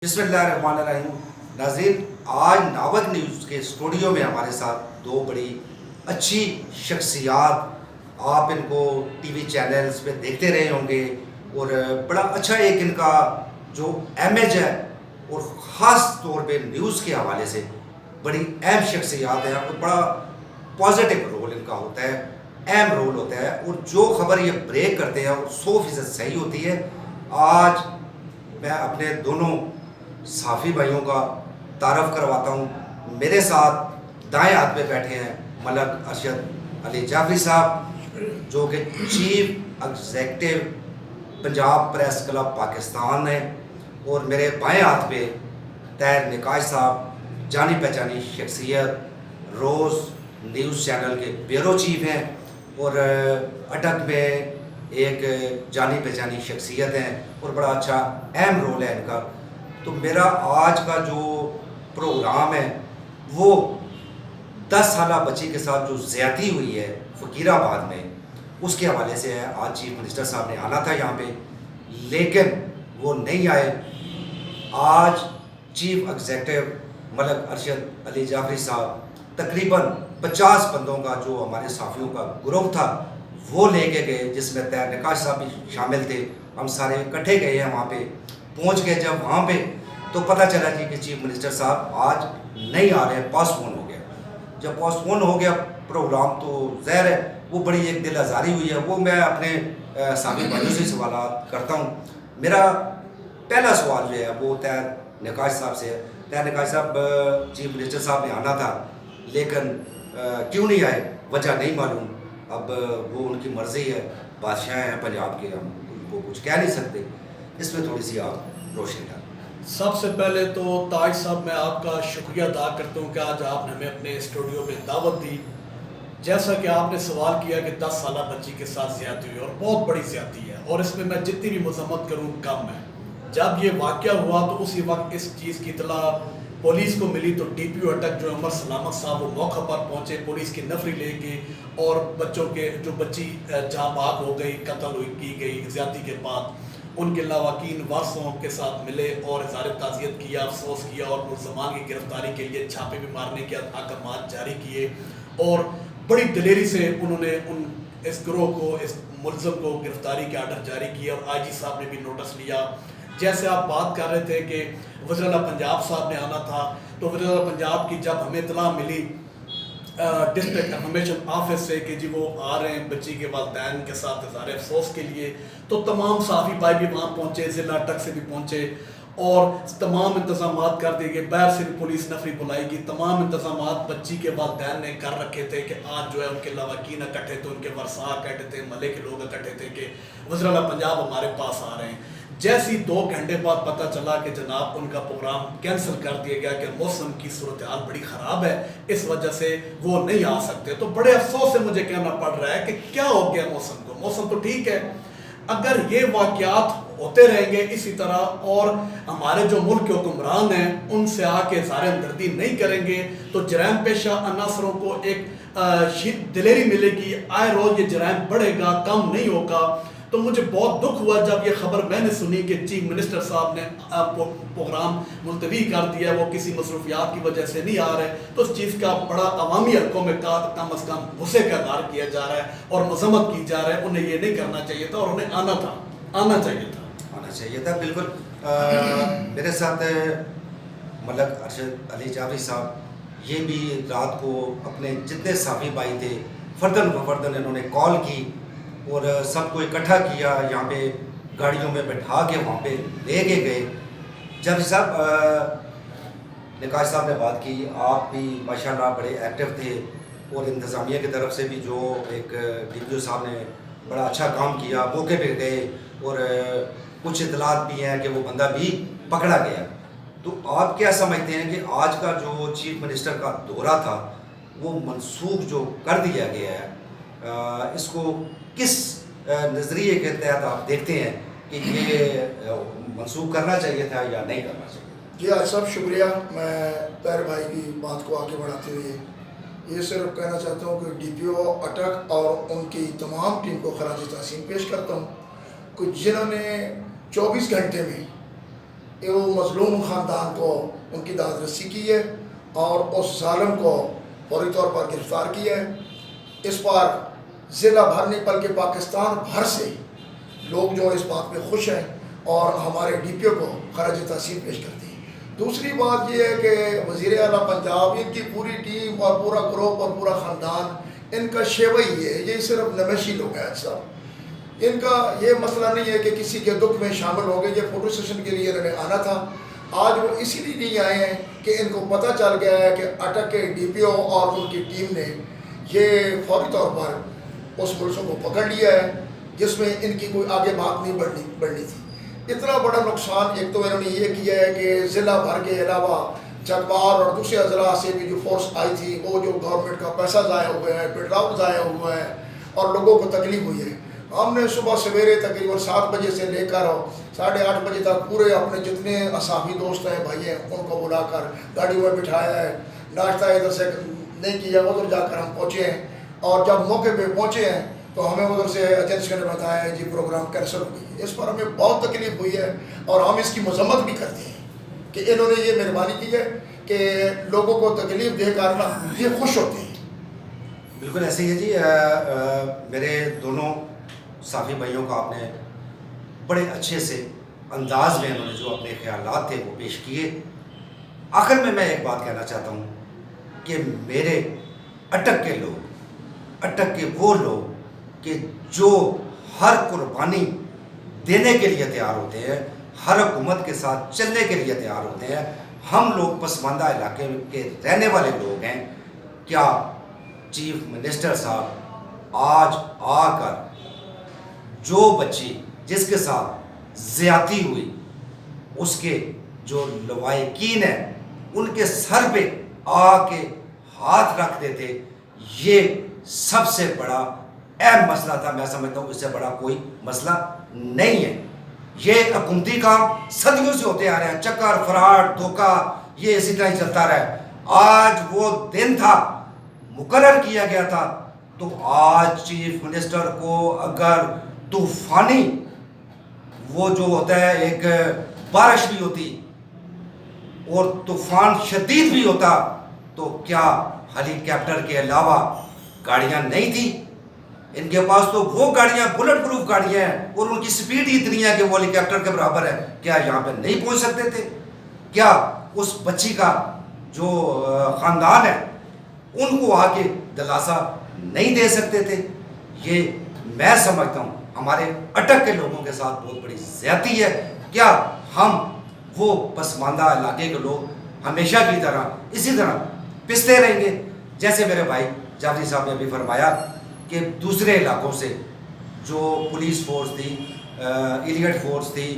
बिस्मिल्लाहिर्रहमानिर्रहीम। नाज़रीन, आज नावत न्यूज़ के स्टूडियो में हमारे साथ दो बड़ी अच्छी शख्सियात, आप इनको टीवी चैनल्स पे देखते रहे होंगे और बड़ा अच्छा एक इनका जो इमेज है और ख़ास तौर पे न्यूज़ के हवाले से बड़ी अहम शख्सियात हैं और बड़ा पॉजिटिव रोल इनका होता है, अहम रोल होता है और जो खबर ये ब्रेक करते हैं वो 100% सही होती है। आज मैं अपने दोनों साफ़ी भाइयों का तारफ़ करवाता हूँ। मेरे साथ दाएं हाथ पे बैठे हैं मलक अरशद अली जाफरी साहब, जो कि chief executive Punjab press club Pakistan है, और मेरे बाएं हाथ पे तैर निकाश साहब, जानी पहचानी शख्सियत, रोज़ न्यूज़ चैनल के ब्यूरो चीफ हैं और अटक में एक जानी पहचानी शख्सियत हैं और बड़ा अच्छा अहम रोल है इनका। तो मेरा आज का जो प्रोग्राम है वो 10 साला बच्ची के साथ जो ज़्यादती हुई है फ़कीराबाद में, उसके हवाले से है। आज चीफ मिनिस्टर साहब ने आना था यहाँ पे, लेकिन वो नहीं आए। आज चीफ एग्जेक्टिव मलक अरशद अली जाफरी साहब तकरीबन 50 बंदों का जो हमारे साफियों का ग्रुप था वो लेके गए, जिसमें तैर निकाश साहब भी शामिल थे। हम सारे इकट्ठे गए हैं वहाँ पे। पहुँच गए जब वहाँ पे तो पता चला जी कि चीफ मिनिस्टर साहब आज नहीं आ रहे, पोस्टपोन हो गया। जब पोस्टपोन हो गया प्रोग्राम तो ज़ाहिर है वो बड़ी एक दिल आज़ारी हुई है। वो मैं अपने साबिक़ भाइयों से सवाल करता हूँ। मेरा पहला सवाल जो है वो तैर निकाश साहब से है। तैर निकाश साहब, चीफ मिनिस्टर साहब ने आना था लेकिन क्यों नहीं आए, वजह नहीं मालूम। अब वो उनकी मर्ज़ी है, बादशाह हैं पंजाब के, हम उनको कुछ कह नहीं सकते। इसमें थोड़ी सी आप रोशनी डालें। सबसे पहले तो ताज साहब, मैं आपका शुक्रिया अदा करता हूँ कि आज आपने हमें अपने स्टूडियो में दावत दी। जैसा कि आपने सवाल किया कि 10 साला बच्ची के साथ ज़्यादती हुई और बहुत बड़ी ज़्यादती है, और इसमें मैं जितनी भी मजम्मत करूँ कम है। जब ये वाक़या हुआ तो उसी वक्त इस चीज़ की इतला पुलिस को मिली तो DPO अटक जो अमर सलामत साहब वो मौका पर पहुँचे पुलिस की नफरी लेके, और बच्चों के जो बच्ची जहाँ बाग हो गई, कत्ल की गई ज़्यादती के बाद, उनके लावाकीन वारसों के साथ मिले और इज़हार ताज़ियत किया, अफसोस किया और मुल्ज़मान की गिरफ्तारी के लिए छापे भी मारने के अहकाम जारी किए, और बड़ी दिलेरी से उन्होंने इस गिरोह को, इस मुल्ज़म को गिरफ्तारी के आर्डर जारी किए। और IG साहब ने भी नोटिस लिया। जैसे आप बात कर रहे थे कि वज़ीर पंजाब साहब ने आना था, तो वज़ीर पंजाब की जब हमें इत्तला मिली डिस्ट्रिक्ट इंफॉर्मेशन ऑफिस से कि जी वो आ रहे हैं बच्ची के वालिदैन के साथ इज़हार अफसोस के लिए, तो तमाम साफ़ी भाई भी वहाँ पहुँचे, ज़िला अटक से भी पहुँचे और तमाम इंतज़ामात कर दिए गए। बाहर से भी पुलिस नफरी बुलाएगी। तमाम इंतज़ामात बच्ची के वालिदैन ने कर रखे थे कि आज जो है उनके लावाकीन इकट्ठे थे, उनके वर्सा इकट्ठे थे, महल्ले के लोग इकट्ठे थे कि वज़ीर पंजाब हमारे पास आ रहे हैं। जैसी 2 घंटे बाद पता चला कि जनाब उनका प्रोग्राम कैंसिल कर दिया गया कि मौसम की सूरत हाल बड़ी ख़राब है, इस वजह से वो नहीं आ सकते। तो बड़े अफसोस से मुझे कहना पड़ रहा है कि क्या हो गया मौसम को। मौसम तो ठीक है, अगर ये वाक़यात होते रहेंगे इसी तरह और हमारे जो मुल्क के हुक्मरान हैं उनसे आके इज़हार हमदर्दी नहीं करेंगे तो जराइम पेशा अनासरों को एक दिलेरी मिलेगी। आए रोज़ ये जराइम बढ़ेगा, कम नहीं होगा। तो मुझे बहुत दुख हुआ जब ये खबर मैंने सुनी कि चीफ मिनिस्टर साहब ने प्रोग्राम मुलतवी कर दिया, वो किसी मसरूफियात की वजह से नहीं आ रहे। तो उस चीज़ का बड़ा अवामी हल्कों में कम अज़ कम गुस्से का इज़हार किया जा रहा है और मजम्मत की जा रहा है। उन्हें ये नहीं करना चाहिए था और उन्हें आना चाहिए था। बिल्कुल। मेरे साथ मलक अरशद अली जाफरी साहब, ये भी रात को अपने जितने साफ़ी भाई थे फर्दन फर्दन इन्होंने कॉल की और सबको इकट्ठा किया, यहाँ पे गाड़ियों में बैठा के वहाँ पे ले के गए। जाफरी साहब, निकाश साहब ने बात की, आप भी माशाल्लाह बड़े एक्टिव थे और इंतज़ामिया की तरफ से भी जो एक DPO साहब ने बड़ा अच्छा काम किया, मौके पे गए और कुछ इतलात भी हैं कि वो बंदा भी पकड़ा गया। तो आप क्या समझते हैं कि आज का जो चीफ मिनिस्टर का दौरा था वो मनसूख जो कर दिया गया है, इसको किस नज़रिए के तहत आप देखते हैं कि ये मनसूख करना चाहिए था या नहीं करना चाहिए? जी आज साहब शुक्रिया। मैं तैर भाई की बात को आगे बढ़ाते हुए ये सिर्फ कहना चाहता हूँ कि DPO अटक और उनकी तमाम टीम को खराज तहसीन पेश करता हूँ, कुछ जिन्होंने 24 घंटे में वो मजलूम ख़ानदान को उनकी दाद रसी की है और उस ज़ालिम को फौरी तौर पर गिरफ़्तार किया है। इस पर ज़िला भर नहीं बल्कि पाकिस्तान भर से लोग जो इस बात में खुश हैं और हमारे DPO को खराज तहसीन पेश करते हैं। दूसरी बात ये है कि वज़ीर आला पंजाब, इनकी पूरी टीम और पूरा ग्रुप और पूरा ख़ानदान, इनका शेवा ही है, ये सिर्फ नमैशी लोग हैं साहब। इनका ये मसला नहीं है कि किसी के दुख में शामिल हो गए, ये फ़ोटो सेशन के लिए इन्होंने आना था। आज वो इसीलिए नहीं आए हैं कि इनको पता चल गया है कि अटक के DPO और उनकी टीम ने ये फौरी तौर पर उस पुलिसों को पकड़ लिया है जिसमें इनकी कोई आगे बात नहीं बढ़नी थी। इतना बड़ा नुकसान एक तो इन्होंने ये किया है कि ज़िला भर के अलावा चकवार और दूसरे अजला से भी जो फोर्स आई थी, वो जो गवर्नमेंट का पैसा ज़ाया हुआ है, पेट्रोल ज़ाया हुआ है और लोगों को तकलीफ हुई है। हमने सुबह सवेरे तकरीबन 7 बजे से लेकर 8:30 बजे तक पूरे अपने जितने असाफी दोस्त हैं, भाई हैं, उनको बुलाकर गाड़ी में बिठाया है, नाश्ता इधर से नहीं किया, उधर जाकर हम पहुँचे हैं और जब मौके पे पहुँचे हैं तो हमें उधर से एजेंसी ने बताया है जी प्रोग्राम कैंसिल हो गई। इस पर हमें बहुत तकलीफ हुई है और हम इसकी मजम्मत भी करते हैं कि इन्होंने ये मेहरबानी की है कि लोगों को तकलीफ देकर ना ये खुश होते हैं। बिल्कुल ऐसे ही है जी। मेरे दोनों साफी भाइयों का आपने बड़े अच्छे से अंदाज में उन्होंने जो अपने ख्यालात थे वो पेश किए। आखिर में मैं एक बात कहना चाहता हूँ कि मेरे अटक के लोग, अटक के वो लोग कि जो हर कुर्बानी देने के लिए तैयार होते हैं, हर हुकूमत के साथ चलने के लिए तैयार होते हैं, हम लोग पसमानदा इलाके के रहने वाले लोग हैं। क्या चीफ मिनिस्टर साहब आज आकर जो बच्ची जिसके साथ ज़्यादती हुई उसके जो लवाहिकीन हैं उनके सर पे आके हाथ रख देते, ये सबसे बड़ा अहम मसला था। मैं समझता हूँ इससे बड़ा कोई मसला नहीं है। ये हुकूमती काम सदियों से होते आ रहे हैं, चक्कर फराड धोखा ये इसी तरह ही चलता रहा है। आज वो दिन था, मुकर्रर किया गया था, तो आज चीफ मिनिस्टर को अगर तूफानी वो जो होता है, एक बारिश भी होती और तूफान शदीद भी होता, तो क्या हेलीकॉप्टर के अलावा गाड़ियां नहीं थी? इनके पास तो वो गाड़ियां बुलेट प्रूफ गाड़ियां हैं और उनकी स्पीड ही इतनी है कि वो हेलीकॉप्टर के बराबर है। क्या यहाँ पे नहीं पहुँच सकते थे? क्या उस बच्ची का जो ख़ानदान है उनको आके दिलासा नहीं दे सकते थे? ये मैं समझता हूँ हमारे अटक के लोगों के साथ बहुत बड़ी ज़्यादती है। क्या हम वो पसमानदा इलाके के लोग हमेशा की तरह इसी तरह पिसते रहेंगे? जैसे मेरे भाई जाफरी साहब ने अभी फरमाया कि दूसरे इलाकों से जो पुलिस फोर्स थी, इलियट फोर्स थी,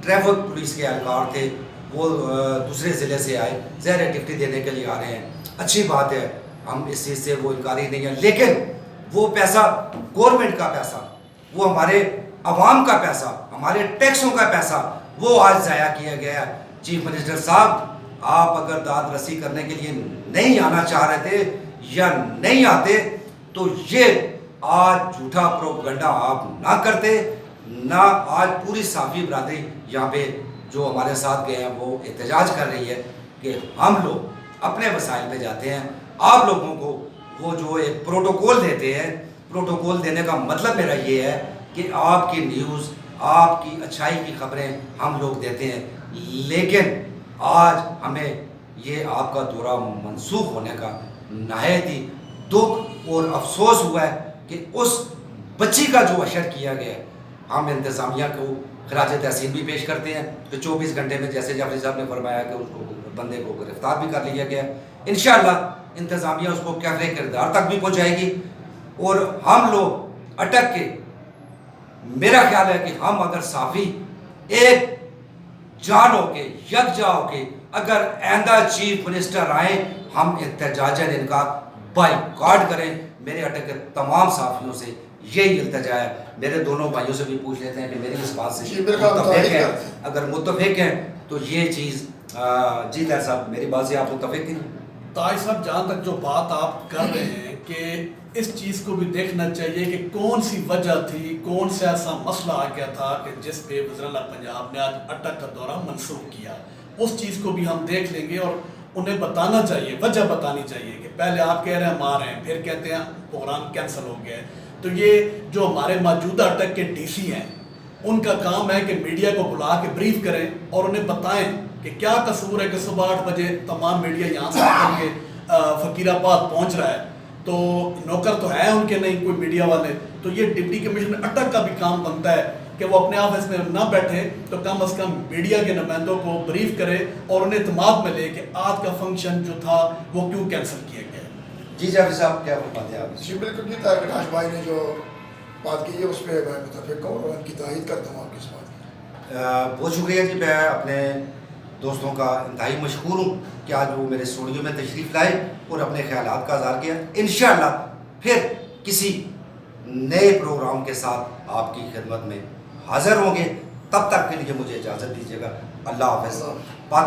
ट्रैफिक पुलिस के एहलकार थे, वो दूसरे ज़िले से आए, ज़ाहिर ड्यूटी देने के लिए आ रहे हैं। अच्छी बात है, हम इस चीज़ से वो इनकारी नहीं है, लेकिन वो पैसा गवर्नमेंट का पैसा, वो हमारे अवाम का पैसा, हमारे टैक्सों का पैसा, वो आज ज़ाया किया गया। चीफ मिनिस्टर साहब, आप अगर दाद रसी करने के लिए नहीं आना चाह रहे थे या नहीं आते तो ये आज झूठा प्रोपगंडा आप ना करते ना। आज पूरी साफी बरादरी यहाँ पे जो हमारे साथ गए हैं वो एहतजाज कर रही है कि हम लोग अपने वसाइल पे जाते हैं, आप लोगों को वो जो एक प्रोटोकॉल देते हैं, प्रोटोकॉल देने का मतलब मेरा ये है कि आपकी न्यूज़, आपकी अच्छाई की खबरें हम लोग देते हैं। लेकिन आज हमें ये आपका दौरा मनसूख होने का नहायत ही दुख और अफसोस हुआ है कि उस बच्ची का जो अशर किया गया है। हम इंतज़ामिया को खराज तहसीन भी पेश करते हैं कि 24 घंटे में, जैसे जाफरी साहब ने फरमाया कि उसको बंदे को गिरफ्तार भी कर लिया गया। इंशाअल्लाह इंतज़ामिया उसको कैफे किरदार तक भी पहुँचाएगी और हम लोग अटक के, मेरा ख्याल है कि हम अगर साफ़ी एक जान होके यकजा होके अगर आइंदा चीफ मिनिस्टर आए, हम एहतजाजन इनका बाइकॉट करें। मेरे अटक के तमाम साफियों से यही इल्तजा है। मेरे दोनों भाइयों से भी पूछ लेते हैं कि मेरी इस बात से मुत्तफिक हैं, अगर मुत्तफिक हैं तो ये चीज़ जी तार साहब, मेरी बात से आप मुत्तफिक हैं? ताज साहब, जहाँ तक जो बात आप कर रहे हैं कि اس چیز کو بھی دیکھنا چاہیے کہ کون سی وجہ تھی, کون سا ایسا مسئلہ آ گیا تھا کہ جس پہ وزراء پنجاب نے آج اٹک کا دورہ منسوخ کیا. اس چیز کو بھی ہم دیکھ لیں گے اور انہیں بتانا چاہیے, وجہ بتانی چاہیے کہ پہلے آپ کہہ رہے ہیں ہم آ رہے ہیں, پھر کہتے ہیں پروگرام کینسل ہو گیا ہے. تو یہ جو ہمارے موجودہ اٹک کے ڈی سی ہیں ان کا کام ہے کہ میڈیا کو بلا کے بریف کریں اور انہیں بتائیں کہ کیا قصور ہے کہ صبح 8 بجے تمام میڈیا یہاں سے نکل کے فقیر آباد پہنچ رہا ہے. تو نوکر تو ہیں ان کے نہیں کوئی میڈیا والے, تو یہ ڈپٹی کمشنر اٹک کا بھی کام بنتا ہے کہ وہ اپنے آفس میں نہ بیٹھے تو کم از کم میڈیا کے نمائندوں کو بریف کرے اور انہیں اعتماد میں لے کہ آج کا فنکشن جو تھا وہ کیوں کینسل کیا گیا. جی جاوید صاحب کیا فرماتے ہیں آپ؟ جی بالکل جی, طاہر پرکاش بھائی نے جو بات کی ہے اس پہ میں متفق ہوں اور ان کی تائید کرتا ہوں آپ کی اس بات کی. بہت شکریہ جی, میں اپنے دوستوں کا انتہائی مشکور ہوں کہ آج وہ میرے اسٹوڈیو میں تشریف لائے اور اپنے خیالات کا اظہار کیا. انشاءاللہ پھر کسی نئے پروگرام کے ساتھ آپ کی خدمت میں حاضر ہوں گے. تب تک کے لیے مجھے اجازت دیجیے گا. اللہ حافظ.